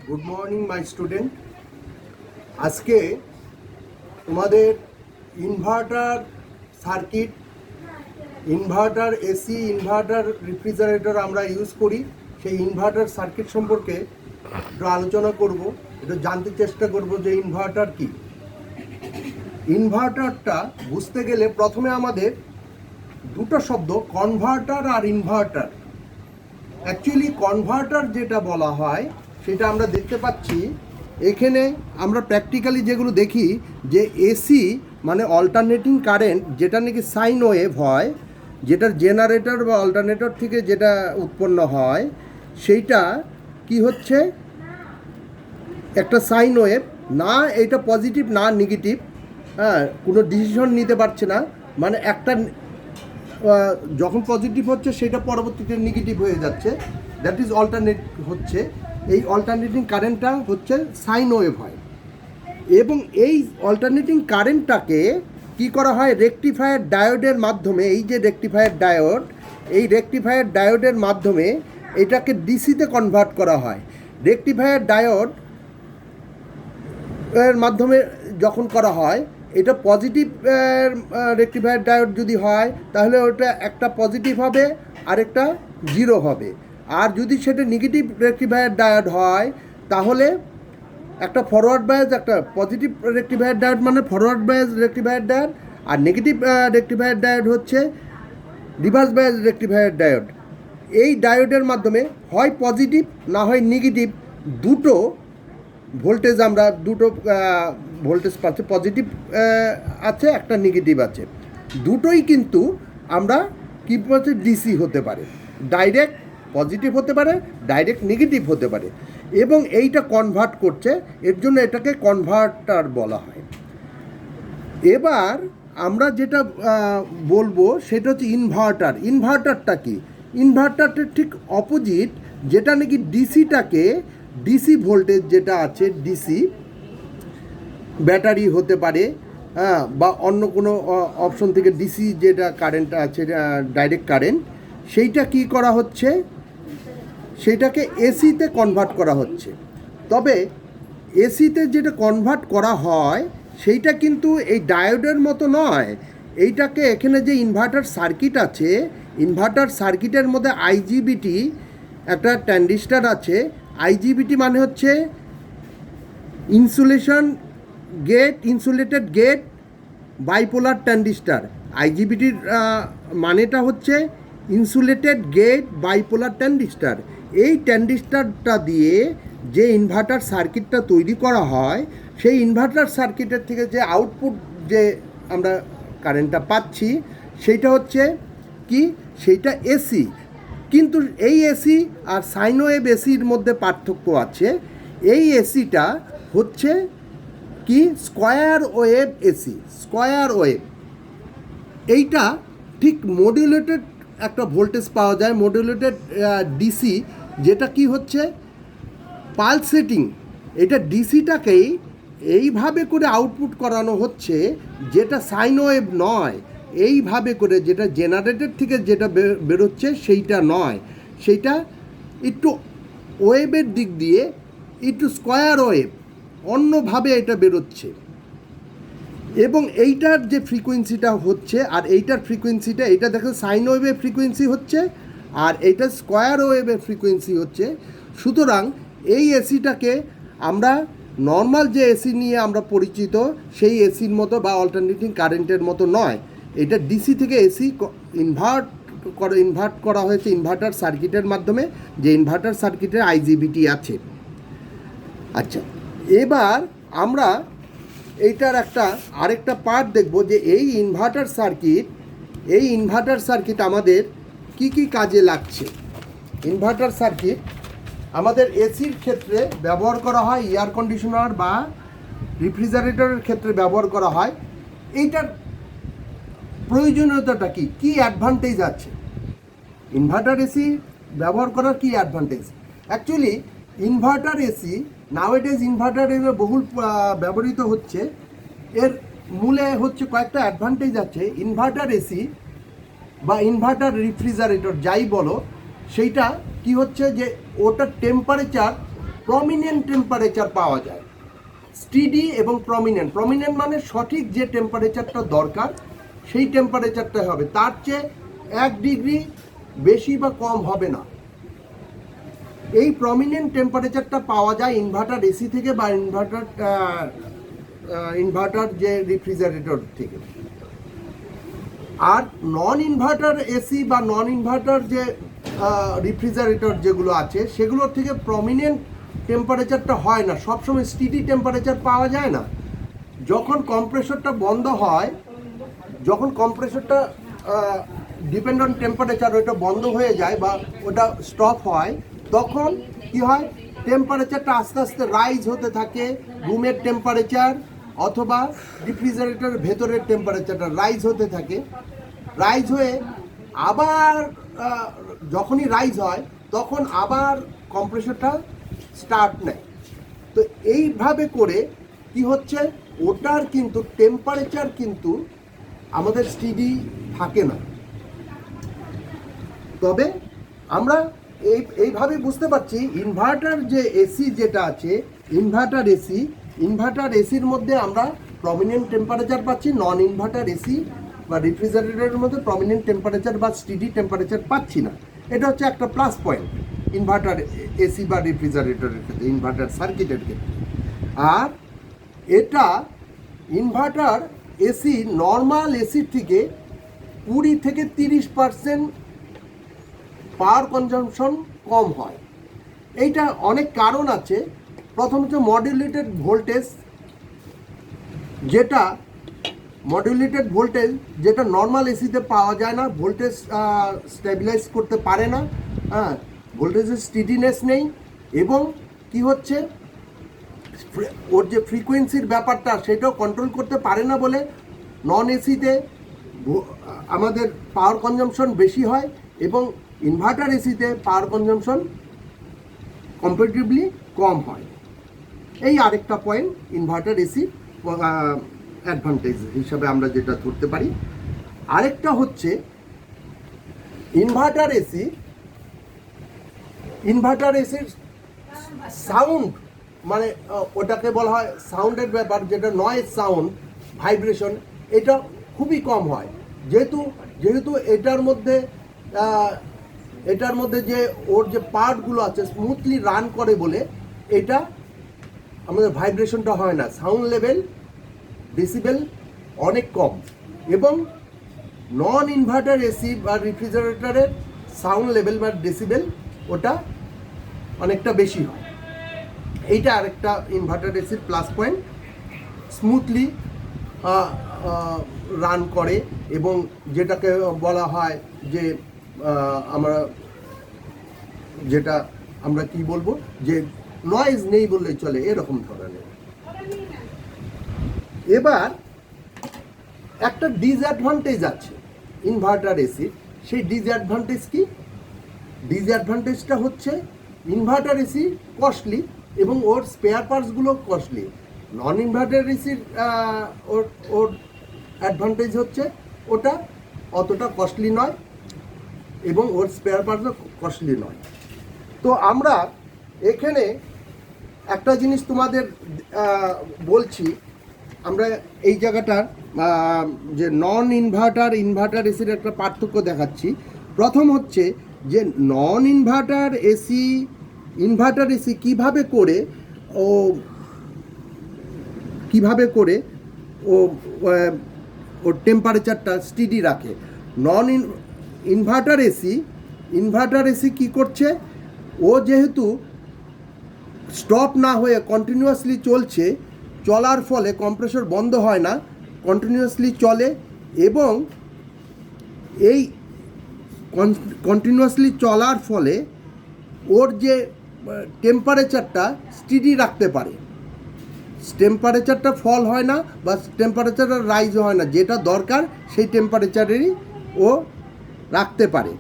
Good morning my student. আজকে তোমাদের inverter circuit, inverter AC, inverter refrigerator আমরা use করি, সেই ইনভার্টার সার্কিট সম্পর্কে একটু আলোচনা করব, একটু জানতে চেষ্টা করব যে ইনভার্টার কি। ইনভার্টারটা বুঝতে গেলে প্রথমে আমাদের দুটো শব্দ, কনভার্টার আর ইনভার্টার। অ্যাকচুয়ালি কনভার্টার যেটা বলা হয় সেটা আমরা দেখতে পাচ্ছি এখানে। আমরা প্র্যাকটিক্যালি যেগুলো দেখি যে এসি মানে অল্টারনেটিং কারেন্ট, যেটা নাকি সাইন ওয়েভ হয়, যেটার জেনারেটর বা অল্টারনেটর থেকে যেটা উৎপন্ন হয়, সেইটা কি হচ্ছে একটা সাইন ওয়েভ। না এটা পজিটিভ না নেগেটিভ, কোনো ডিসিশন নিতে পারছে না, মানে একটা যখন পজিটিভ হচ্ছে সেটা পরবর্তীতে নেগেটিভ হয়ে যাচ্ছে, দ্যাট ইজ অল্টারনেট হচ্ছে। এই অল্টারনেটিং কারেন্টটা হচ্ছে সাইন ওয়েভ হয়, এবং এই অল্টারনেটিং কারেন্টটাকে কি করা হয় রেকটিফায়ার ডায়োডের মাধ্যমে। এই যে রেকটিফায়ার ডায়োড, এই রেকটিফায়ার ডায়োডের মাধ্যমে এটাকে ডিসিতে কনভার্ট করা হয়। রেকটিফায়ার ডায়োড এর মাধ্যমে যখন করা হয়, এটা পজিটিভ রেকটিফায়ার ডায়োড যদি হয় তাহলে ওটা একটা পজিটিভ হবে আর একটা জিরো হবে। আর যদি সেটা নেগেটিভ রেকটিফায়ার ডায়োড হয় তাহলে একটা ফরওয়ার্ড বায়াস, একটা পজিটিভ রেকটিফায়ার ডায়োড মানে ফরওয়ার্ড বায়াস রেকটিফায়ার ডায়োড, আর নেগেটিভ রেকটিফায়ার ডায়োড হচ্ছে রিভার্স বায়াস রেকটিফায়ার ডায়োড। এই ডায়োডের মাধ্যমে হয় পজিটিভ না হয় নেগেটিভ দুটো ভোল্টেজ, আমরা দুটো ভোল্টেজ পাচ্ছি, পজিটিভ আছে একটা নেগেটিভ আছে, দুটোই কিন্তু আমরা কী বলছে ডিসি হতে পারে, ডাইরেক্ট পজিটিভ হতে পারে, ডাইরেক্ট নেগেটিভ হতে পারে, এবং এইটা কনভার্ট করছে, এর জন্য এটাকে কনভার্টার বলা হয়। এবার আমরা যেটা বলবো সেটা হচ্ছে ইনভার্টার। ইনভার্টারটা কি? ইনভার্টারটা ঠিক অপোজিট, যেটা নাকি ডিসিটাকে, ডিসি ভোল্টেজ যেটা আছে, ডিসি ব্যাটারি হতে পারে, বা অন্য কোনো অপশন থেকে ডিসি যেটা কারেন্ট আছে, ডাইরেক্ট কারেন্ট, সেইটা কি করা হচ্ছে, সেইটাকে এসিতে কনভার্ট করা হচ্ছে। তবে এসিতে যেটা কনভার্ট করা হয় সেইটা কিন্তু এই ডায়োডের মতো নয়। এইটাকে এখানে যে ইনভার্টার সার্কিট আছে, ইনভার্টার সার্কিটের মধ্যে আইজিবিটি একটা ট্রানজিস্টর আছে। আইজিবিটি মানে হচ্ছে insulation gate, insulated gate bipolar transistor. আইজিবিটির মানেটা হচ্ছে ইনসুলেটেড গেট বাইপোলার ট্রানজিস্টর। এই ট্রানজিস্টরটা দিয়ে যে ইনভার্টার সার্কিটটা তৈরি করা হয়, সেই ইনভার্টার সার্কিটের থেকে যে আউটপুট যে আমরা কারেন্টটা পাচ্ছি সেইটা হচ্ছে কি, সেইটা এসি। কিন্তু এই এসি আর সাইন ওয়েভ এসির মধ্যে পার্থক্য আছে। এই এসিটা হচ্ছে কি square wave AC, square wave. এইটা ঠিক মডুলেটেড একটা ভোল্টেজ পাওয়া যায়, মডুলেটেড ডিসি, যেটা কি হচ্ছে পালসেটিং। এটা ডিসিটাকেই এইভাবে করে আউটপুট করানো হচ্ছে, যেটা সাইন ওয়েভ নয়, এইভাবে করে যেটা জেনারেটর থেকে যেটা বেরোচ্ছে সেইটা নয়, সেইটা একটু ওয়েভের দিক দিয়ে একটু স্কোয়ার ওয়েভ, অন্যভাবে এটা বেরোচ্ছে। এবং এইটার যে ফ্রিকোয়েন্সিটা হচ্ছে আর এইটার ফ্রিকোয়েন্সিটা, এটা দেখো সাইন ওয়েভের ফ্রিকোয়েন্সি হচ্ছে আর এইটা স্কোয়ার ওয়েভের ফ্রিকোয়েন্সি হচ্ছে। সুতরাং এই এসিটাকে আমরা নর্মাল যে এসি নিয়ে আমরা পরিচিত সেই এসির মতো বা অল্টারনেটিং কারেন্টের মতো নয়। এটা ডিসি থেকে এসি ইনভার্ট করা হয়েছে ইনভার্টার সার্কিটের মাধ্যমে, যে ইনভার্টার সার্কিটের আইজিবিটি আছে। আচ্ছা, এবার আমরা এইটার আরেকটা পার্ট দেখব যে এই ইনভার্টার সার্কিট আমাদের কি কি কাজে লাগছে। ইনভার্টার সার্কিট আমাদের এসির ক্ষেত্রে ব্যবহার করা হয়, এয়ার কন্ডিশনার বা রেফ্রিজারেটরের ক্ষেত্রে ব্যবহার করা হয়। এইটার প্রয়োজনীয়তাটা কি, কি অ্যাডভান্টেজ আছে ইনভার্টার এসি ব্যবহার করার, কি advantage? Actually inverter AC nowadays inverter বহুল ব্যবহৃত হচ্ছে। এর মূলে হচ্ছে কয়েকটা অ্যাডভান্টেজ আছে। ইনভার্টার এসি বা ইনভার্টার রেফ্রিজারেটর যাই বলো, সেইটা কি হচ্ছে যে ওটার টেম্পারেচার প্রমিনেন্ট টেম্পারেচার পাওয়া যায়। স্টিডি এবং প্রমিনেন্ট, প্রমিনেন্ট মানে সঠিক যে টেম্পারেচারটা দরকার সেই টেম্পারেচারটা হবে, তার চেয়ে 1 ডিগ্রি বেশি বা কম হবে না। এই প্রমিনেন্ট টেম্পারেচারটা পাওয়া যায় ইনভার্টার এসি থেকে বা ইনভার্টার যে রেফ্রিজারেটর থেকে। আর নন ইনভার্টার এসি বা নন ইনভার্টার যে রেফ্রিজারেটর যেগুলো আছে সেগুলোর থেকে প্রমিনেন্ট টেম্পারেচারটা হয় না, সবসময় স্টিডি টেম্পারেচার পাওয়া যায় না। যখন কম্প্রেসরটা বন্ধ হয়, যখন কম্প্রেসরটা ডিপেন্ড অন টেম্পারেচার ওটা বন্ধ হয়ে যায় বা ওটা স্টপ হয়, তখন কি হয়, টেম্পারেচারটা আস্তে আস্তে রাইজ হতে থাকে। রুমের টেম্পারেচার অথবা রেফ্রিজারেটরের ভেতরের টেম্পারেচারটা রাইজ হতে থাকে। রাইজ হয়ে আবার যখনই রাইজ হয় তখন আবার কম্প্রেসরটা স্টার্ট নেয়। তো এইভাবে করে কি হচ্ছে, ওটার কিন্তু টেম্পারেচার কিন্তু আমাদের স্টিডি থাকে না। তবে আমরা এইভাবে বুঝতে পারছি ইনভার্টার যে এসি যেটা আছে, ইনভার্টার এসির মধ্যে আমরা প্রমিনেন্ট টেম্পারেচার পাচ্ছি, নন ইনভার্টার এসি বা রেফ্রিজারেটরের মধ্যে প্রমিনেন্ট টেম্পারেচার বা স্টিডি টেম্পারেচার পাচ্ছি না। এটা হচ্ছে একটা প্লাস পয়েন্ট ইনভার্টার এসি বা রেফ্রিজারেটরের ক্ষেত্রে, ইনভার্টার সার্কিটের ক্ষেত্রে। আর এটা ইনভার্টার এসি নর্মাল এসির থেকে 20 থেকে 30% পাওয়ার কনজাম্পশন কম হয়। এইটা অনেক কারণ আছে। প্রথম হচ্ছে মডুলেটেড ভোল্টেজ, যেটা নর্মাল এসিতে পাওয়া যায় না। ভোল্টেজ স্টেবিলাইজ করতে পারে না, হ্যাঁ, ভোল্টেজের স্টিডিনেস নেই। এবং কি হচ্ছে, ওর যে ফ্রিকোয়েন্সির ব্যাপারটা সেটাও কন্ট্রোল করতে পারে না বলে নন এসিতে আমাদের পাওয়ার কনজাম্পশন বেশি হয় এবং ইনভার্টার এসিতে পাওয়ার কনজাম্পশন কম্পারেটিভলি কম হয়। এই আরেকটা পয়েন্ট ইনভার্টার এসি অ্যাডভান্টেজ হিসাবে আমরা যেটা ধরতে পারি। আরেকটা হচ্ছে ইনভার্টার এসির সাউন্ড, মানে ওটাকে বলা হয় সাউন্ডের ব্যাপার, যেটা নয়েজ সাউন্ড, ভাইব্রেশন, এটা খুবই কম হয়। যেহেতু এটার মধ্যে যে ওর যে পার্টগুলো আছে স্মুথলি রান করে বলে এটা আমাদের ভাইব্রেশনটা হয় না। সাউন্ড লেভেল ডেসিবেল অনেক কম। এবং নন ইনভার্টার এসি বা রেফ্রিজারেটরের সাউন্ড লেভেল বা ডেসিবেল ওটা অনেকটা বেশি হয়। এইটা আরেকটা ইনভার্টার এসির প্লাস পয়েন্ট, স্মুথলি রান করে এবং যেটাকে বলা হয় যে আমরা কি বলবো, যে নয়েজ নেই বললেই চলে, এরকম ধরনের। এবার একটা ডিসঅ্যাডভান্টেজ আছে ইনভার্টার এসির। সেই ডিসঅ্যাডভান্টেজ কি? ডিসঅ্যাডভান্টেজটা হচ্ছে ইনভার্টার এসি কস্টলি এবং ওর স্পেয়ার পার্টসগুলো কস্টলি। নন ইনভার্টার এসির ওর অ্যাডভান্টেজ হচ্ছে ওটা অতটা কস্টলি নয় এবং ওর স্পেয়ার পার্টসও কস্টলি নয়। তো আমরা এখানে একটা জিনিস তোমাদের বলছি, আমরা এই জায়গাটার যে নন ইনভার্টার এসির একটা পার্থক্য দেখাচ্ছি। প্রথম হচ্ছে যে নন ইনভার্টার এসি কিভাবে করে ওর টেম্পারেচারটা স্টিডি রাখে। ইনভার্টার এসি কি করছে, ও যেহেতু স্টপ না হয়ে কন্টিনিউয়াসলি চলার ফলে কম্প্রেসর বন্ধ হয় না, কন্টিনিউয়াসলি চলে এবং এই কন্টিনিউয়াসলি চলার ফলে ওর যে টেম্পারেচারটা স্টিডি রাখতে পারে। টেম্পারেচারটা ফল হয় না বা টেম্পারেচারটা রাইজ হয় না, যেটা দরকার সেই টেম্পারেচারেরই ও রাখতে পারে।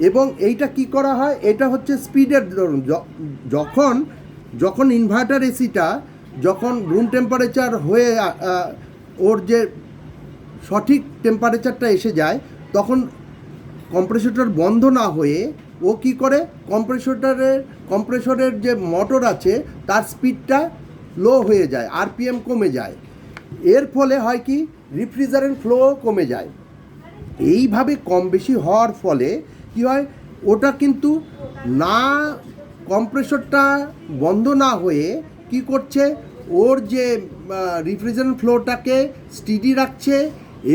এবং এইটা কি করা হয়, এটা হচ্ছে স্পিডের ধরুন। যখন ইনভার্টার এসিটা যখন রুম টেম্পারেচার হয়ে ওর যে সঠিক টেম্পারেচারটা এসে যায়, তখন কম্প্রেসরটা বন্ধ না হয়ে ও কি করে কম্প্রেসরের যে মোটর আছে তার স্পিডটা লো হয়ে যায়, আরপিএম কমে যায়। এর ফলে হয় কি রেফ্রিজারেন্ট ফ্লো কমে যায়। এইভাবে কম বেশি হওয়ার ফলে কি হয়, ওটা কিন্তু না কম্প্রেসরটা বন্ধ না হয়ে কি করছে, ওর যে রেফ্রিজারেন্ট ফ্লোটাকে স্টিডি রাখছে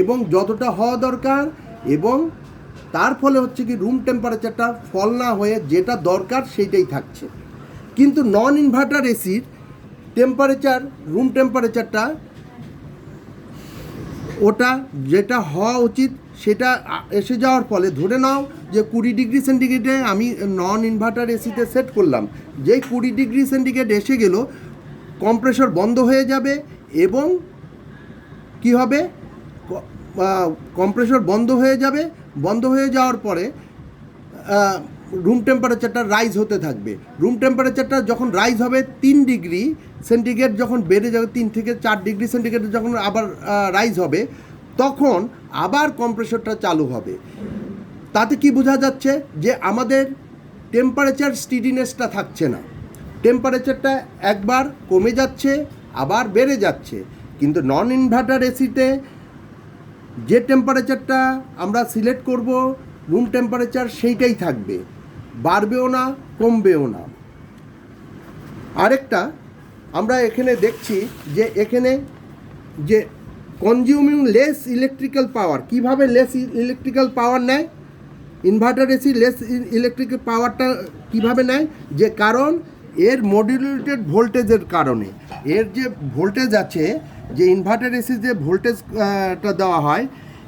এবং যতটা হওয়া দরকার, এবং তার ফলে হচ্ছে কি রুম টেম্পারেচারটা ফল না হয়ে যেটা দরকার সেইটাই থাকছে। কিন্তু নন ইনভার্টার এসির টেম্পারেচার, রুম টেম্পারেচারটা ওটা যেটা হওয়া উচিত সেটা এসে যাওয়ার ফলে, ধরে নাও যে 20 ডিগ্রি সেন্টিগ্রেডে আমি নন ইনভার্টার এসিতে সেট করলাম, যেই 20 ডিগ্রি সেন্টিগ্রেড এসে গেল কম্প্রেসর বন্ধ হয়ে যাবে এবং কি হবে, কম্প্রেসর বন্ধ হয়ে যাওয়ার পরে রুম টেম্পারেচারটা রাইজ হতে থাকবে। রুম টেম্পারেচারটা যখন রাইজ হবে 3 ডিগ্রি সেন্টিগ্রেড যখন বেড়ে যাবে, 3 থেকে 4 ডিগ্রি সেন্টিগ্রেড যখন আবার রাইজ হবে, তখন আবার কম্প্রেসরটা চালু হবে। তাতে কি বোঝা যাচ্ছে যে আমাদের টেম্পারেচার স্টিডিনেসটা থাকছে না, টেম্পারেচারটা একবার কমে যাচ্ছে আবার বেড়ে যাচ্ছে। কিন্তু নন ইনভার্টার এসিতে যে টেম্পারেচারটা আমরা সিলেক্ট করব রুম টেম্পারেচার সেইটাই থাকবে, বাড়বেও না কমবেও না। আরেকটা আমরা এখানে দেখছি যে এখানে যে কনজিউমিং লেস ইলেকট্রিক্যাল পাওয়ার, কিভাবে লেস ইলেকট্রিক্যাল পাওয়ার নেয় ইনভার্টার এসি, লেস ইলেকট্রিক্যাল পাওয়ারটা কিভাবে নেয়, যে কারণ এর মডুলেটেড ভোল্টেজের কারণে। এর যে ভোল্টেজ আছে, যে ইনভার্টার এসি যে ভোল্টেজটা দেওয়া হয়,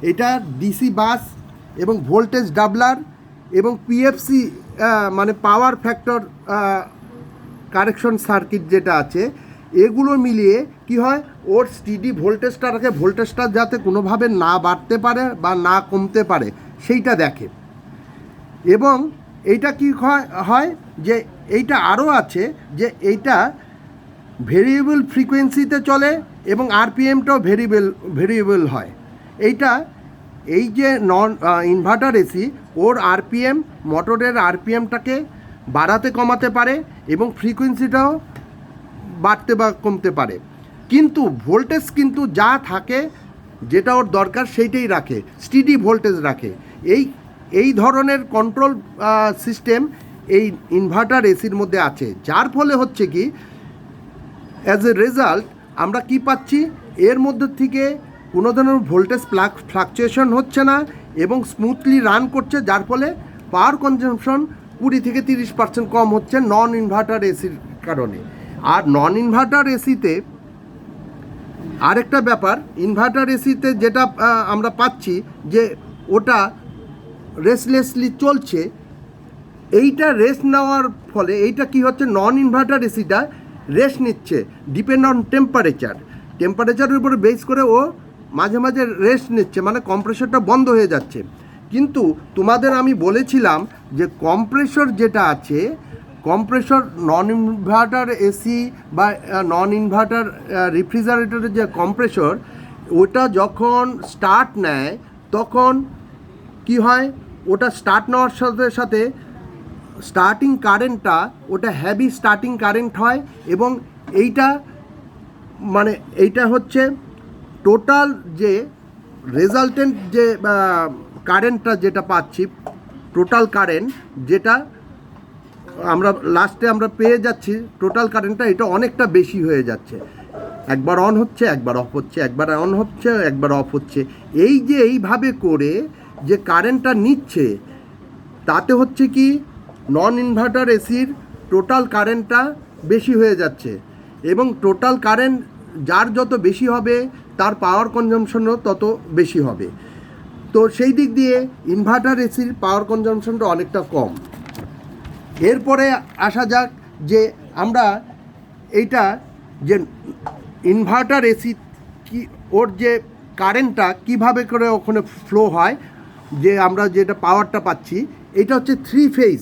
এটা ডিসি বাস এবং ভোল্টেজ ডাবলার এবং পিএফসি মানে পাওয়ার ফ্যাক্টর কারেকশন সার্কিট যেটা আছে, এগুলো মিলিয়ে কি হয়, ওর স্টিডি ভোল্টেজটা রাখে, ভোল্টেজটা যাতে কোনোভাবে না বাড়তে পারে বা না কমতে পারে সেইটা দেখে। এবং এইটা কি হয় যে এইটা আরও আছে যে এইটা ভেরিয়েবল ফ্রিকোয়েন্সিতে চলে এবং আরপিএমটাও ভেরিয়েবল হয়। এই যে নন ইনভার্টার এসি, ওর আরপিএম, মোটরের আরপিএমটাকে বাড়াতে কমাতে পারে এবং ফ্রিকোয়েন্সিটাও বাড়তে বা কমতে পারে। কিন্তু ভোল্টেজ কিন্তু যা থাকে, যেটা ওর দরকার সেইটাই রাখে, স্টিডি ভোল্টেজ রাখে। এই ধরনের কন্ট্রোল সিস্টেম এই ইনভার্টার এসির মধ্যে আছে, যার ফলে হচ্ছে কি অ্যাজ এ রেজাল্ট আমরা কি পাচ্ছি, এর মধ্যে থেকে কোনো ধরনের ভোল্টেজ ফ্লাকচুয়েশন হচ্ছে না এবং স্মুথলি রান করছে, যার ফলে পাওয়ার কনজাম্পশন 20 থেকে 30% কম হচ্ছে নন ইনভার্টার এসির কারণে। আর নন ইনভার্টার এসিতে আরেকটা ব্যাপার, ইনভার্টার এসিতে যেটা আমরা পাচ্ছি যে ওটা রেস্টলেসলি চলছে, এইটা রেস্ট নেওয়ার ফলে এইটা কি হচ্ছে, নন ইনভার্টার এসিটা রেস্ট নিচ্ছে, ডিপেন্ড অন টেম্পারেচারের উপরে বেস করে ও মাঝে মাঝে রেস্ট নিচ্ছে, মানে কম্প্রেসরটা বন্ধ হয়ে যাচ্ছে। কিন্তু তোমাদের আমি বলেছিলাম যে কম্প্রেসর যেটা আছে, কম্প্রেসর নন ইনভার্টার এসি বা নন ইনভার্টার রেফ্রিজারেটরের যে কম্প্রেসর, ওটা যখন স্টার্ট নেয় তখন কি হয়, ওটা স্টার্ট নেওয়ার সাথে সাথে স্টার্টিং কারেন্টটা ওটা হেভি স্টার্টিং কারেন্ট হয় এবং এইটা হচ্ছে টোটাল যে রেজাল্টেন্ট যে কারেন্টটা যেটা পাচ্ছি, টোটাল কারেন্ট যেটা আমরা লাস্টে পেয়ে যাচ্ছি, টোটাল কারেন্টটা এটা অনেকটা বেশি হয়ে যাচ্ছে। একবার অন হচ্ছে, একবার অফ হচ্ছে, একবার অন হচ্ছে, একবার অফ হচ্ছে। এইভাবে করে যে কারেন্টটা নিচ্ছে, তাতে হচ্ছে কি নন ইনভার্টার এসির টোটাল কারেন্টটা বেশি হয়ে যাচ্ছে এবং টোটাল কারেন্ট যার যত বেশি হবে তার পাওয়ার কনজাম্পশনও তত বেশি হবে। তো সেই দিক দিয়ে ইনভার্টার এসির পাওয়ার কনজাম্পশনটা অনেকটা কম। এরপরে আসা যাক যে আমরা এইটা যে ইনভার্টার এসি কি, ওর যে কারেন্টটা কিভাবে করে ওখানে ফ্লো হয়, যে আমরা যেটা পাওয়ারটা পাচ্ছি, এটা হচ্ছে 3 ফেজ।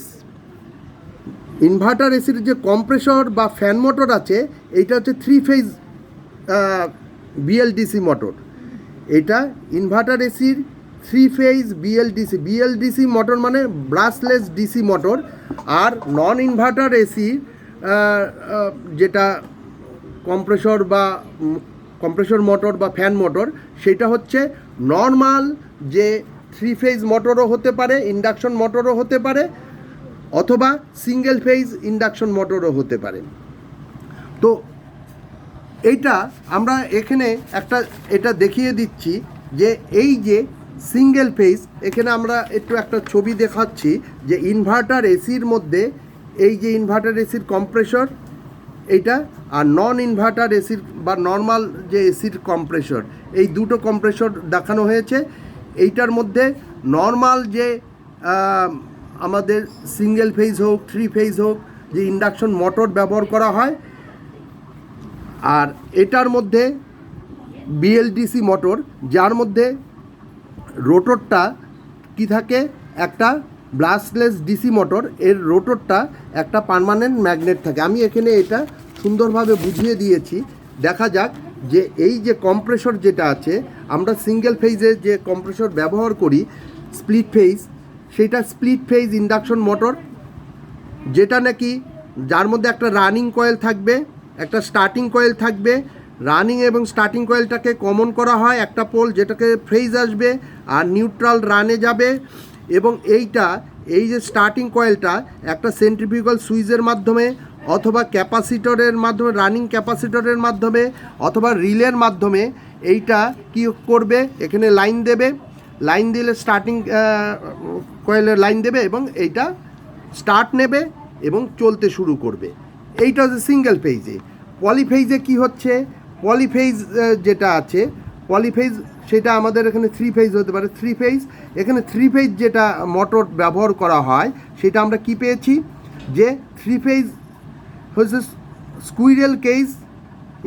ইনভার্টার এসির যে কম্প্রেসর বা ফ্যান মোটর আছে, এইটা হচ্ছে 3 ফেজ বিএলডিসি মোটর। এটা ইনভার্টার এসির থ্রি ফেজ বিএলডিসি মোটর মানে ব্রাশলেস ডিসি মোটর। আর নন ইনভার্টার এসি যেটা কম্প্রেসর মোটর বা ফ্যান মোটর, সেটা হচ্ছে নর্মাল যে থ্রি ফেজ মোটরও হতে পারে, ইন্ডাকশন মোটরও হতে পারে, অথবা সিঙ্গেল ফেজ ইন্ডাকশন মোটরও হতে পারে। তো এইটা আমরা এখানে এটা দেখিয়ে দিচ্ছি যে এই যে সিঙ্গেল ফেজ, এখানে আমরা একটা ছবি দেখাচ্ছি যে ইনভার্টার এসির মধ্যে এই যে ইনভার্টার এসির কম্প্রেসর এইটা, আর নন ইনভার্টার এসির বা নর্মাল যে এসির কম্প্রেসর, এই দুটো কম্প্রেসর দেখানো হয়েছে। এইটার মধ্যে নর্মাল যে আমাদের সিঙ্গেল ফেজ হোক থ্রি ফেজ হোক যে ইন্ডাকশন মোটর ব্যবহার করা হয়, আর এটার মধ্যে বিএলডিসি মোটর, যার মধ্যে রোটরটা কি থাকে, একটা ব্রাশলেস ডিসি মোটর, এর রোটরটা একটা পার্মানেন্ট ম্যাগনেট থাকে। আমি এখানে এটা সুন্দরভাবে বুঝিয়ে দিয়েছি। দেখা যাক যে এই যে কম্প্রেসর যেটা আছে, আমরা সিঙ্গেল ফেজে যে কম্প্রেসর ব্যবহার করি স্প্লিট ফেজ, সেটা স্প্লিট ফেজ ইন্ডাকশন মোটর, যেটা নাকি যার মধ্যে একটা রানিং কয়েল থাকবে, একটা স্টার্টিং কয়েল থাকবে। রানিং এবং স্টার্টিং কয়েলটাকে কমন করা হয়, একটা পোল যেটাকে ফেজ আসবে আর নিউট্রাল রানে যাবে। এবং এই যে স্টার্টিং কয়েলটা একটা সেন্ট্রিফিউগাল সুইচের মাধ্যমে অথবা ক্যাপাসিটরের মাধ্যমে, রানিং ক্যাপাসিটরের মাধ্যমে অথবা রিলের মাধ্যমে এইটা কি করবে, এখানে লাইন দেবে। লাইন দিলে স্টার্টিং কয়েলের লাইন দেবে এবং এইটা স্টার্ট নেবে এবং চলতে শুরু করবে। এইটা হচ্ছে সিঙ্গেল ফেজে। পলিফেজে কি হচ্ছে, পলিফেজ যেটা আছে, পলিফেজ সেটা আমাদের এখানে থ্রি ফেজ হতে পারে। থ্রি ফেজ, এখানে থ্রি ফেজ যেটা মোটর ব্যবহার করা হয় সেটা আমরা কি পেয়েছি, যে থ্রি ফেজ হচ্ছে squirrel cage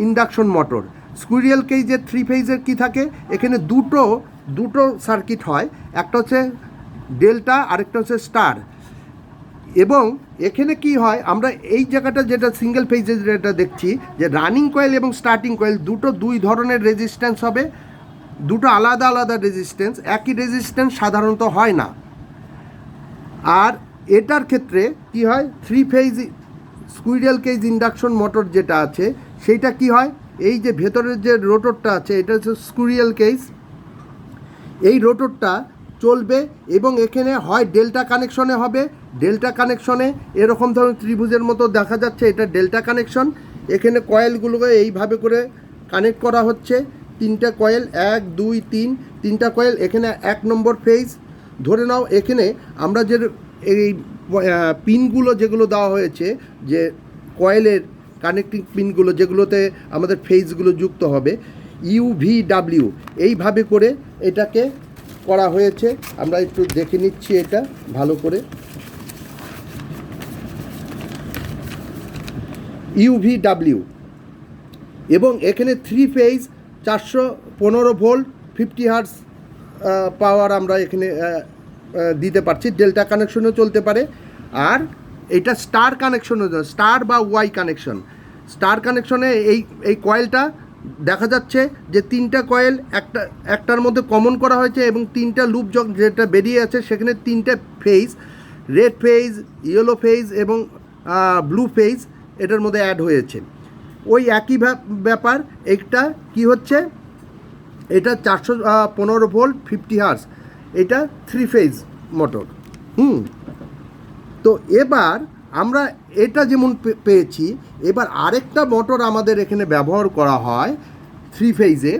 induction motor. Squirrel কেজের থ্রি ফেজের কি থাকে, এখানে দুটো সার্কিট হয়, একটা হচ্ছে ডেল্টা আরেকটা হচ্ছে স্টার। এবং এখানে কি হয়, আমরা এই জায়গাটা যেটা সিঙ্গেল ফেজে যেটা দেখছি যে রানিং কয়েল এবং স্টার্টিং কয়েল দুই ধরনের রেজিস্ট্যান্স হবে, দুটো আলাদা আলাদা রেজিস্ট্যান্স, একই রেজিস্ট্যান্স সাধারণত হয় না। আর এটার ক্ষেত্রে কি হয়, three phase squirrel cage induction motor যেটা আছে সেইটা কি হয়, এই যে ভেতরের যে রোটরটা আছে এটা হচ্ছে স্কুইরেল কেজ, এই রোটরটা চলবে এবং এখানে হয় ডেল্টা কানেকশনে হবে। ডেল্টা কানেকশনে এরকম ধরনের ত্রিভুজের মতো দেখা যাচ্ছে, এটা ডেল্টা কানেকশন। এখানে কয়েলগুলোকে এইভাবে করে কানেক্ট করা হচ্ছে, তিনটা কয়েল, 1 2 3, তিনটা কয়েল। এখানে 1 নম্বর ফেজ ধরে নাও। এখানে আমরা যে এই পিনগুলো যেগুলো দেওয়া হয়েছে, যে কয়েলের কানেক্টিং পিনগুলো যেগুলোতে আমাদের ফেজগুলো যুক্ত হবে, UVW, এইভাবে করে এটাকে করা হয়েছে। আমরা একটু দেখে নিচ্ছি এটা ভালো করে। UVW, এবং এখানে থ্রি ফেজ 415 ভোল্ট 50 হার্টজ পাওয়ার আমরা এখানে দিতে পারছি। ডেল্টা কানেকশনও চলতে পারে। আর এটা স্টার কানেকশনও, স্টার বা ওয়াই কানেকশন। স্টার কানেকশনে এই কয়েলটা দেখা যাচ্ছে যে তিনটা কয়েল একটার মধ্যে কমন করা হয়েছে এবং তিনটা লুপ যেটা বেরিয়ে আছে সেখানে তিনটে phase, red phase, yellow phase এবং ব্লু ফেজ এটার মধ্যে অ্যাড হয়েছে। ওই একই ব্যাপার। একটা কি হচ্ছে, এটা 415 ভোল্ট 50 হার্টজ, এটা থ্রি ফেজ মোটর। তো এবার আমরা এটা যেমন পেয়েছি, এবার আরেকটা মোটর আমাদের এখানে ব্যবহার করা হয় থ্রি ফেজে।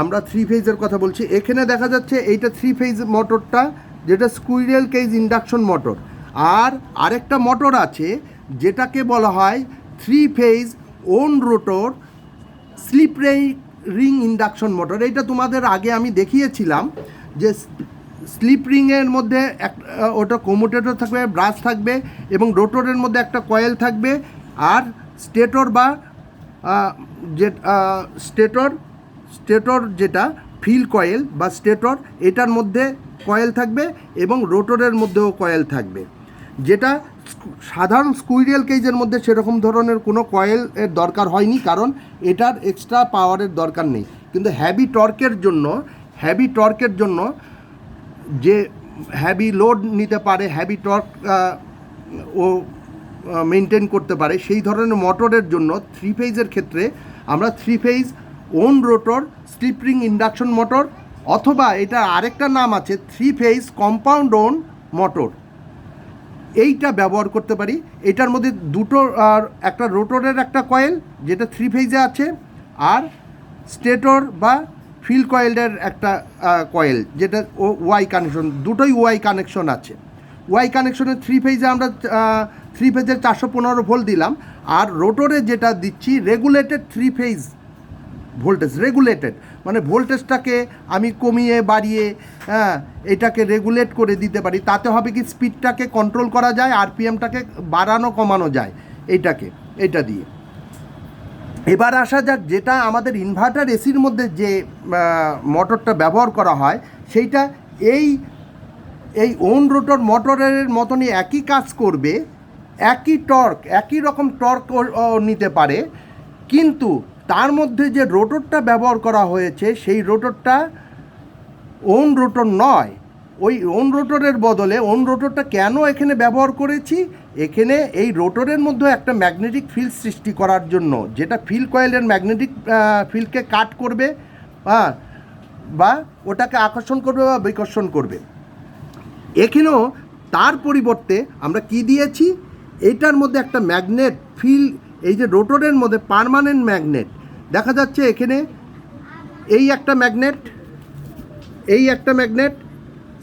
আমরা থ্রি ফেজের কথা বলছি। এখানে দেখা যাচ্ছে এইটা থ্রি ফেজ মোটরটা, যেটা স্কুইরেল কেজ ইন্ডাকশন মোটর। আর আরেকটা মোটর আছে যেটাকে বলা হয় three phase wound rotor slip ring induction motor. এইটা তোমাদের আগে আমি দেখিয়েছিলাম যে স্লিপ রিংয়ের মধ্যে ওটা কম্যুটেটর থাকবে, ব্রাশ থাকবে এবং রোটরের মধ্যে একটা কয়েল থাকবে। আর স্টেটর বা স্টেটর যেটা ফিল্ড কয়েল বা স্টেটর, এটার মধ্যে কয়েল থাকবে এবং রোটরের মধ্যেও কয়েল থাকবে। যেটা সাধারণ স্কুইরেল কেজের মধ্যে সেরকম ধরনের কোনো কয়েলের দরকার হয়নি, কারণ এটার এক্সট্রা পাওয়ারের দরকার নেই। কিন্তু হ্যাভি টর্কের জন্য যে হ্যাভি লোড নিতে পারে, হ্যাভি টর্ক ও মেনটেন করতে পারে, সেই ধরনের মোটরের জন্য 3 ফেজের ক্ষেত্রে আমরা 3 phase wound rotor slip ring induction motor, অথবা এটা আরেকটা নাম আছে 3 ফেজ কম্পাউন্ড ওন মোটর, এইটা ব্যবহার করতে পারি। এটার মধ্যে দুটো একটা রোটরের একটা কয়েল যেটা 3 ফেজে আছে, আর স্টেটর বা ফিল্ড কয়েলের একটা কয়েল যেটা ওয়াই কানেকশন, দুটোই ওয়াই কানেকশন আছে। ওয়াই কানেকশনের 3 ফেজে আমরা 3 ফেজের 415 ভোল্ট দিলাম, আর রোটরে যেটা দিচ্ছি রেগুলেটেড 3 ফেজ ভোল্টেজ, রেগুলেটেড মানে ভোল্টেজটাকে আমি কমিয়ে বাড়িয়ে এটাকে রেগুলেট করে দিতে পারি। তাতে হবে কি স্পিডটাকে কন্ট্রোল করা যায়, আরপিএমটাকে বাড়ানো কমানো যায় এটা দিয়ে। এবার আসা যাক যেটা আমাদের ইনভার্টার এসির মধ্যে যে মোটরটা ব্যবহার করা হয়, সেইটা এই ওন রোটর মোটরের মতনই একই কাজ করবে, একই টর্ক, একই রকম টর্ক নিতে পারে, কিন্তু তার মধ্যে যে রোটরটা ব্যবহার করা হয়েছে সেই রোটরটা ওন রোটর নয়। ওই ওন রোটরের বদলে ওন রোটরটা কেন এখানে ব্যবহার করেছি, এখানে এই রোটরের মধ্যে একটা ম্যাগনেটিক ফিল্ড সৃষ্টি করার জন্য, যেটা ফিল্ড কয়েলের ম্যাগনেটিক ফিল্ডকে কাট করবে বা ওটাকে আকর্ষণ করবে বা বিকর্ষণ করবে। এখানেও তার পরিবর্তে আমরা কি দিয়েছি, এইটার মধ্যে একটা ম্যাগনেট ফিল্ড, এই যে রোটরের মধ্যে পার্মানেন্ট ম্যাগনেট দেখা যাচ্ছে এখানে, এই একটা magnet,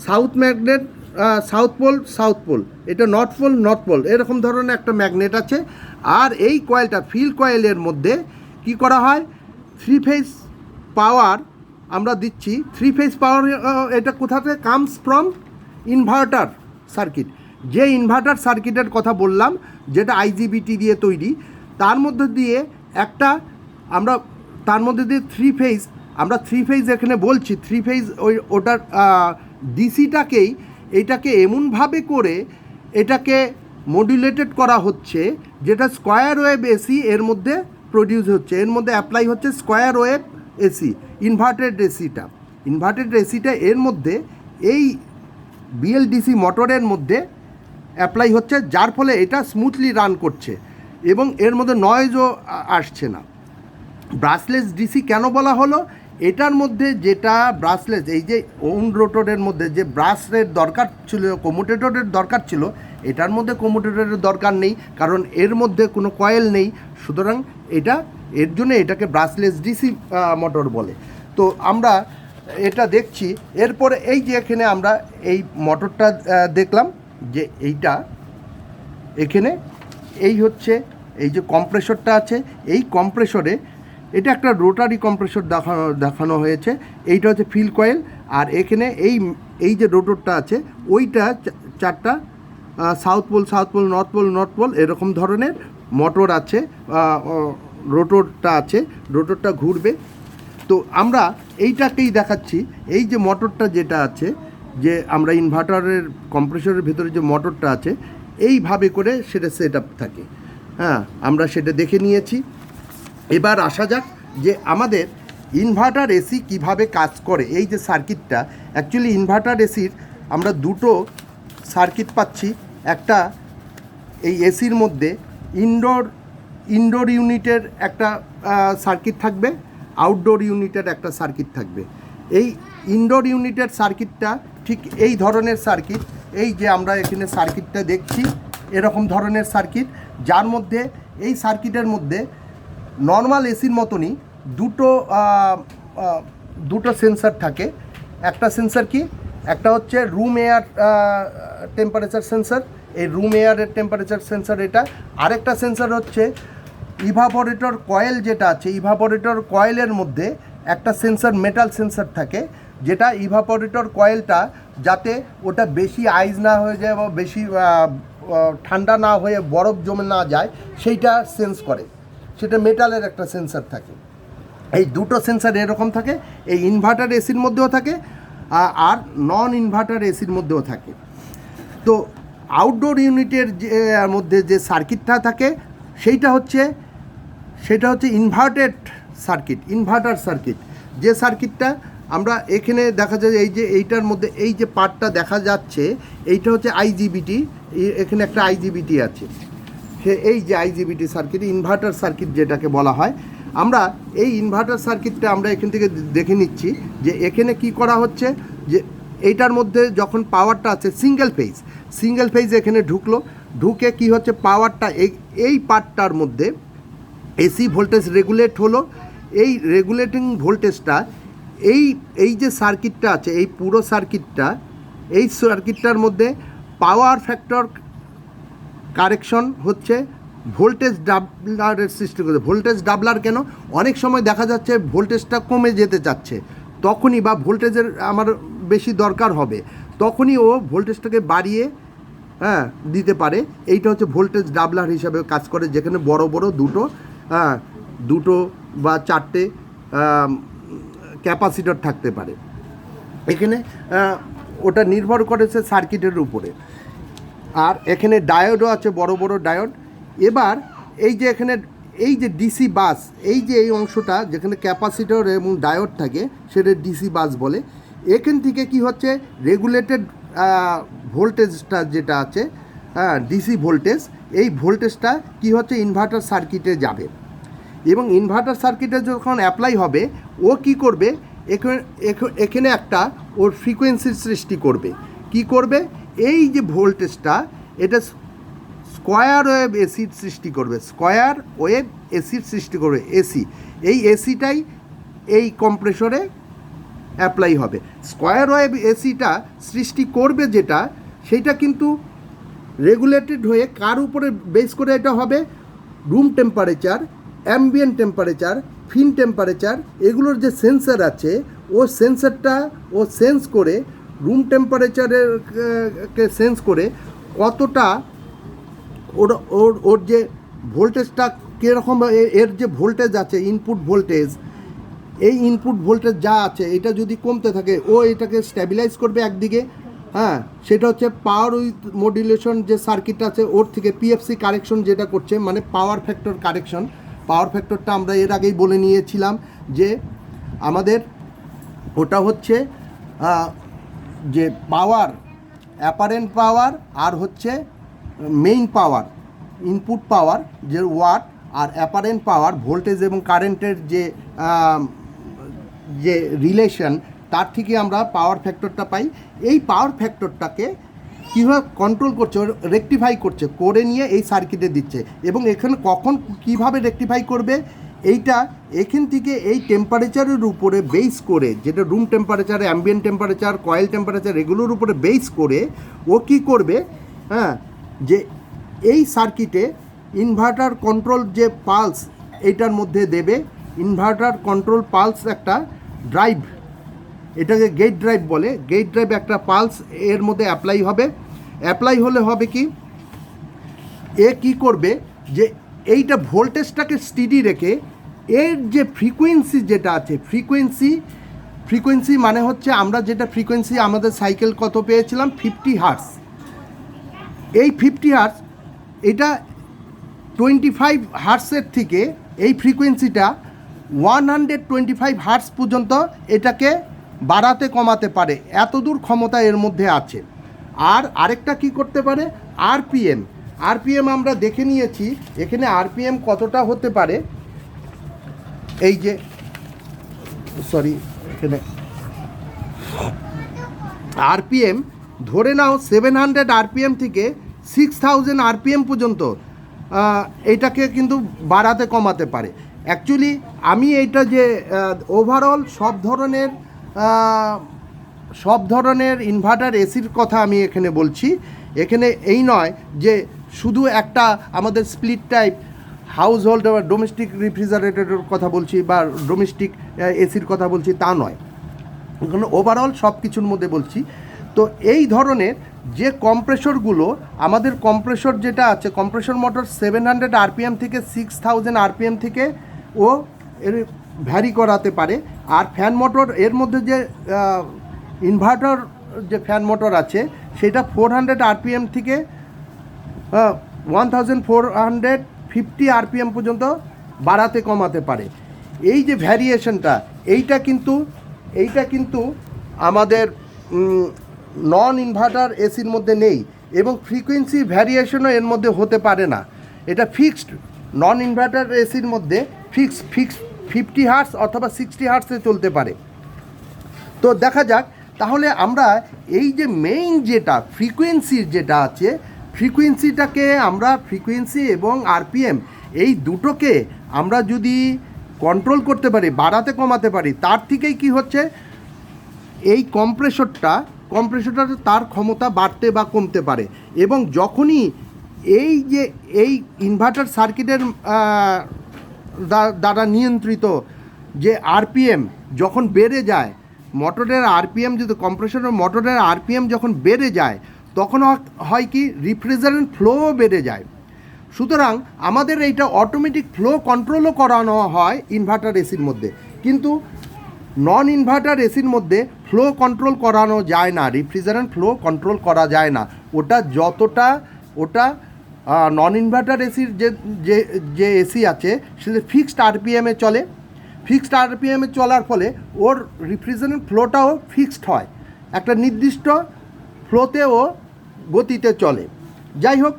south magnet, south pole, এটা নর্থ পোল, এরকম ধরনের একটা ম্যাগনেট আছে। আর এই কয়েলটা ফিল্ড কয়েলের মধ্যে কি করা হয়, 3 ফেজ পাওয়ার আমরা দিচ্ছি। 3 ফেজ পাওয়ার এটা কোথা থেকে কামস ফ্রম ইনভার্টার সার্কিট, যে ইনভার্টার সার্কিটের কথা বললাম যেটা আইজিবিটি দিয়ে তৈরি, তার মধ্যে দিয়ে আমরা 3 ফেজ, আমরা 3 ফেজ এখানে বলছি, 3 ফেজ ওটার ডিসিটাকেই এইটাকে এমনভাবে করে এটাকে মডুলেটেড করা হচ্ছে যেটা স্কোয়ার ওয়েভ এসি এর মধ্যে প্রডিউস হচ্ছে, এর মধ্যে অ্যাপ্লাই হচ্ছে স্কোয়ার ওয়েভ এসি, ইনভার্টেড এসিটা এর মধ্যে এই বিএলডিসি মোটরের মধ্যে অ্যাপ্লাই হচ্ছে, যার ফলে এটা স্মুথলি রান করছে এবং এর মধ্যে নয়েজও আসছে না। ব্রাশলেস ডিসি কেন বলা হলো, এটার মধ্যে যেটা ব্রাশলেস, এই যে ওন রোটরের মধ্যে যে ব্রাশের দরকার ছিল, কম্যুটেটরের দরকার ছিল, এটার মধ্যে কম্যুটেটরের দরকার নেই, কারণ এর মধ্যে কোনো কয়েল নেই, সুতরাং এর জন্য এটাকে ব্রাশলেস ডিসি মোটর বলে। তো আমরা এটা দেখছি। এরপরে এই যে এখানে আমরা এই মোটরটা দেখলাম যে এখানে এই হচ্ছে এই যে কম্প্রেসরটা আছে, এই কম্প্রেসরে এটা একটা রোটারি কম্প্রেসর দেখানো হয়েছে, এইটা হচ্ছে ফিল্ড কয়েল। আর এখানে এই যে রোটরটা আছে ওইটা 4টা সাউথ পোল, নর্থ পোল এরকম ধরনের মোটর আছে, রোটরটা ঘুরবে। তো আমরা এইটাকেই দেখাচ্ছি, এই যে মোটরটা যেটা আছে, যে আমরা ইনভার্টারের কম্প্রেসরের ভিতরে যে মোটরটা আছে এইভাবে করে সেটা সেট আপ থাকে। আমরা সেটা দেখে নিয়েছি। এবার আসা যাক যে আমাদের ইনভার্টার এসি কিভাবে কাজ করে। এই যে সার্কিটটা, অ্যাকচুয়ালি ইনভার্টার এসির আমরা দুটো সার্কিট পাচ্ছি। একটা এই এসির মধ্যে ইনডোর ইউনিটের একটা সার্কিট থাকবে, আউটডোর ইউনিটের একটা সার্কিট থাকবে। এই ইনডোর ইউনিটের সার্কিটটা ঠিক এই ধরনের সার্কিট, এই যে আমরা এখানে সার্কিটটা দেখছি এরকম ধরনের সার্কিট, যার মধ্যে এই সার্কিটের মধ্যে নর্মাল এসির মতনই দুটো সেন্সার থাকে। একটা সেন্সার কি, একটা হচ্ছে রুম এয়ার টেম্পারেচার সেন্সার, এই রুম এয়ারের টেম্পারেচার সেন্সার এটা। আরেকটা সেন্সার হচ্ছে ইভাপোরেটর কয়েল যেটা আছে, ইভাপোরেটর কয়েলের মধ্যে একটা সেন্সার মেটাল সেন্সার থাকে, যেটা ইভাপোরেটর কয়েলটা যাতে ওটা বেশি আইস না হয়ে যায় বা বেশি ঠান্ডা না হয়ে বরফ জমে না যায় সেইটা সেন্স করে, সেটা মেটালের একটা সেন্সার থাকে। এই দুটো সেন্সার এরকম থাকে, এই ইনভার্টার এসির মধ্যেও থাকে আর নন ইনভার্টার এসির মধ্যেও থাকে। তো আউটডোর ইউনিটের মধ্যে যে সার্কিটটা থাকে সেটা হচ্ছে ইনভার্টার সার্কিট, যে সার্কিটটা আমরা এখানে দেখা যায় এই যে এইটার মধ্যে এই যে পার্টটা দেখা যাচ্ছে এইটা হচ্ছে আইজিবিটি, এখানে একটা আইজিবিটি আছে, এই যে আইজিবিটি সার্কিট, ইনভার্টার সার্কিট যেটাকে বলা হয়। আমরা এই ইনভার্টার সার্কিটটা আমরা এখান থেকে দেখে নিচ্ছি যে এখানে কি করা হচ্ছে, যে এইটার মধ্যে যখন পাওয়ারটা আছে সিঙ্গেল ফেজ এখানে ঢুকে কি হচ্ছে, পাওয়ারটা এই পার্টটার মধ্যে এসি ভোল্টেজ রেগুলেট হলো। এই রেগুলেটিং ভোল্টেজটা এই যে সার্কিটটা আছে, এই পুরো সার্কিটটার মধ্যে পাওয়ার ফ্যাক্টর কারেকশন হচ্ছে, ভোল্টেজ ডাবলারের সৃষ্টি করছে। ভোল্টেজ ডাবলার কেন, অনেক সময় দেখা যাচ্ছে ভোল্টেজটা কমে যেতে চাচ্ছে, তখনই বা ভোল্টেজের আমার বেশি দরকার হবে, তখনই ও ভোল্টেজটাকে বাড়িয়ে দিতে পারে। এইটা হচ্ছে ভোল্টেজ ডাবলার হিসাবে কাজ করে, যেখানে বড় বড় দুটো বা চারটে ক্যাপাসিটর থাকতে পারে। এখানে ওটা নির্ভর করেছে সার্কিটের উপরে। আর এখানে ডায়োডও আছে, বড় বড় ডায়োড। এবার এই যে এখানে এই যে ডিসি বাস, এই অংশটা যেখানে ক্যাপাসিটর এবং ডায়োড থাকে সেটা ডিসি বাস বলে। এখান থেকে কি হচ্ছে, রেগুলেটেড ভোল্টেজটা যেটা আছে, ডিসি ভোল্টেজ, এই ভোল্টেজটা কি হচ্ছে ইনভার্টার সার্কিটে যাবে, এবং ইনভার্টার সার্কিটে যখন অ্যাপ্লাই হবে ও কি করবে, এখানে একটা ওর ফ্রিকোয়েন্সির সৃষ্টি করবে। কি করবে, এই যে ভোল্টেজটা এটা স্কোয়ার ওয়েভ এসির সৃষ্টি করবে, এসি। এই এসিটাই এই কম্প্রেসরে অ্যাপ্লাই হবে। স্কোয়ার ওয়েভ এসিটা সৃষ্টি করবে যেটা, সেইটা কিন্তু রেগুলেটেড হয়ে কার উপরে বেস করে এটা হবে, রুম টেম্পারেচার, অ্যাম্বিয়েন্ট টেম্পারেচার, ফিন টেম্পারেচার, এগুলোর যে সেন্সার আছে ও সেন্সারটা ও সেন্স করে, রুম টেম্পারেচারকে সেন্স করে কতটা ওর যে ভোল্টেজটা কীরকম, এর যে ভোল্টেজ আছে ইনপুট ভোল্টেজ, এই ইনপুট ভোল্টেজ যা আছে এটা যদি কমতে থাকে ও এটাকে স্ট্যাবিলাইজ করবে একদিকে, সেটা হচ্ছে পাওয়ার উইথ মডুলেশন যে সার্কিট আছে ওর থেকে পিএফসি কারেকশন যেটা করছে, মানে পাওয়ার ফ্যাক্টর কারেকশন। পাওয়ার ফ্যাক্টরটা আমরা এর আগেই বলে নিয়েছিলাম যে আমাদের ওটা হচ্ছে যে পাওয়ার, অ্যাপারেন্ট পাওয়ার আর হচ্ছে মেইন পাওয়ার, ইনপুট পাওয়ার যে ওয়াট, আর অ্যাপারেন্ট পাওয়ার ভোল্টেজ এবং কারেন্টের যে রিলেশন, তার থেকে আমরা পাওয়ার ফ্যাক্টরটা পাই। এই পাওয়ার ফ্যাক্টরটাকে কীভাবে কন্ট্রোল করছে, রেকটিফাই করছে, করে নিয়ে এই সার্কিটে দিচ্ছে। এবং এখানে কখন কিভাবে রেকটিফাই করবে, এইটা এখান থেকে এই টেম্পারেচারের উপরে বেস করে, যেটা room temperature, ambient temperature, coil temperature, এগুলোর উপরে বেস করে ও কী করবে, যে এই সার্কিটে ইনভার্টার কন্ট্রোল যে পালস এইটার মধ্যে দেবে। ইনভার্টার কন্ট্রোল পালস একটা ড্রাইভ, এটাকে গেট ড্রাইভ বলে। গেট ড্রাইভ একটা পালস এর মধ্যে অ্যাপ্লাই হলে হবে কি, এ কি করবে, যে এইটা ভোল্টেজটাকে স্টিডি রেখে এর যে ফ্রিকোয়েন্সি যেটা আছে, ফ্রিকোয়েন্সি মানে হচ্ছে আমরা যেটা ফ্রিকোয়েন্সি আমাদের সাইকেল কত পেয়েছিলাম, 50 হার্টজ। এই 50 হার্টজ, এটা 25 হার্টসের থেকে এই ফ্রিকোয়েন্সিটা 125 হার্টস পর্যন্ত এটাকে বাড়াতে কমাতে পারে, এতদূর ক্ষমতা এর মধ্যে আছে। আর আরেকটা কি করতে পারে, আরপিএম আমরা দেখে নিয়েছি। এখানে আরপিএম কতটা হতে পারে, এই যে এখানে আরপিএম ধরে নাও 700 আরপিএম থেকে 6000 আরপিএম পর্যন্ত এটাকে কিন্তু বাড়াতে কমাতে পারে। অ্যাকচুয়ালি আমি এইটা যে ওভারঅল সব ধরনের ইনভার্টার এসির কথা আমি এখানে বলছি। এখানে এই নয় যে শুধু একটা আমাদের স্প্লিট টাইপ হাউস হোল্ড বা ডোমেস্টিক রেফ্রিজারেটরের কথা বলছি বা ডোমেস্টিক এসির কথা বলছি, তা নয়। এখানে ওভারঅল সব কিছুর মধ্যে বলছি। তো এই ধরনের যে কম্প্রেসরগুলো, আমাদের কম্প্রেসর যেটা আছে, কম্প্রেসর মোটর 700 আরপিএম থেকে 6000 আরপিএম থেকে ও এর ভ্যারি করাতে পারে। আর ফ্যান মোটর, এর মধ্যে যে ইনভার্টার যে ফ্যান মোটর আছে সেটা 400 আরপিএম থেকে 1450 আরপিএম পর্যন্ত বাড়াতে কমাতে পারে। এই যে ভ্যারিয়েশনটা, এইটা কিন্তু এইটা কিন্তু আমাদের নন ইনভার্টার এসির মধ্যে নেই এবং ফ্রিকোয়েন্সি ভ্যারিয়েশনও এর মধ্যে হতে পারে না। এটা ফিক্সড। নন ইনভার্টার এসির মধ্যে ফিক্সড 50 হার্টজ অথবা 60 হার্টসে চলতে পারে। তো দেখা যাক তাহলে আমরা এই যে মেইন যেটা ফ্রিকোয়েন্সির যেটা আছে, ফ্রিকোয়েন্সিটাকে আমরা ফ্রিকোয়েন্সি এবং আরপিএম এই দুটোকে আমরা যদি কন্ট্রোল করতে পারি, বাড়াতে কমাতে পারি, তার থেকেই কি হচ্ছে এই কম্প্রেসরটা তার ক্ষমতা বাড়তে বা কমতে পারে। এবং যখনই এই যে এই ইনভার্টার সার্কিটের দ্বারা নিয়ন্ত্রিত যে আরপিএম যখন বেড়ে যায়, মোটরের আরপিএম যদি কম্প্রেসরের মোটরের আরপিএম যখন বেড়ে যায়, তখন হয় কি রিফ্রিজারেন্ট ফ্লোও বেড়ে যায়। সুতরাং আমাদের এইটা অটোমেটিক ফ্লো কন্ট্রোলও করানো হয় ইনভার্টার এসির মধ্যে, কিন্তু নন ইনভার্টার এসির মধ্যে ফ্লো কন্ট্রোল করানো যায় না, রিফ্রিজারেন্ট ফ্লো কন্ট্রোল করা যায় না। ওটা নন ইনভার্টার এসির যে এসি আছে সেটা ফিক্সড আরপিএমে চলে। ফিক্সড আরপিএমে চলার ফলে ওর রিফ্রিজারেন্ট ফ্লোটাও ফিক্সড হয়, একটা নির্দিষ্ট ফ্লোতে ও গতিতে চলে। যাই হোক,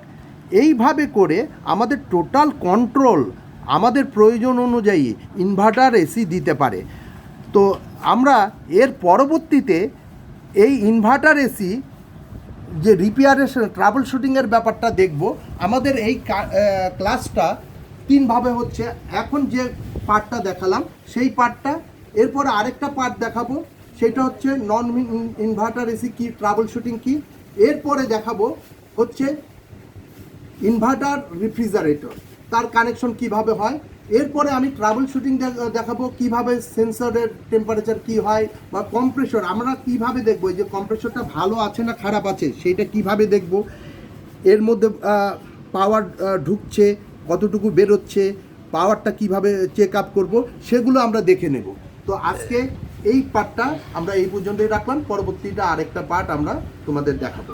এইভাবে করে আমাদের টোটাল কন্ট্রোল আমাদের প্রয়োজন অনুযায়ী ইনভার্টার এসি দিতে পারে। তো আমরা এর পরবর্তীতে এই ইনভার্টার এসি যে রিপেয়ারেশন ট্রাবল শুটিংয়ের ব্যাপারটা দেখব। আমাদের এই ক্লাসটা 3 ভাবে হচ্ছে। এখন যে পার্টটা দেখালাম সেই পার্টটা, এরপরে আরেকটা পার্ট দেখাবো, সেটা হচ্ছে নন ইনভার্টার এসি কি, ট্রাবল শুটিং কি। এরপরে দেখাবো হচ্ছে ইনভার্টার রেফ্রিজারেটর, তার কানেকশন কিভাবে হয়। এরপরে আমি ট্রাবল শুটিং দেখাবো, কিভাবে সেন্সরের টেম্পারেচার কি হয়, বা কম্প্রেসর আমরা কিভাবে দেখবো যে কম্প্রেসরটা ভালো আছে না খারাপ আছে, সেইটা কিভাবে দেখব। এর মধ্যে পাওয়ার ঢুকছে, কতটুকু বেরোচ্ছে, পাওয়ারটা কিভাবে চেক আপ করবো, সেগুলো আমরা দেখে নেব। তো আজকে এই পার্টটা আমরা এই পর্যন্তই রাখলাম, পরবর্তীটা আরেকটা পার্ট আমরা তোমাদের দেখাবো।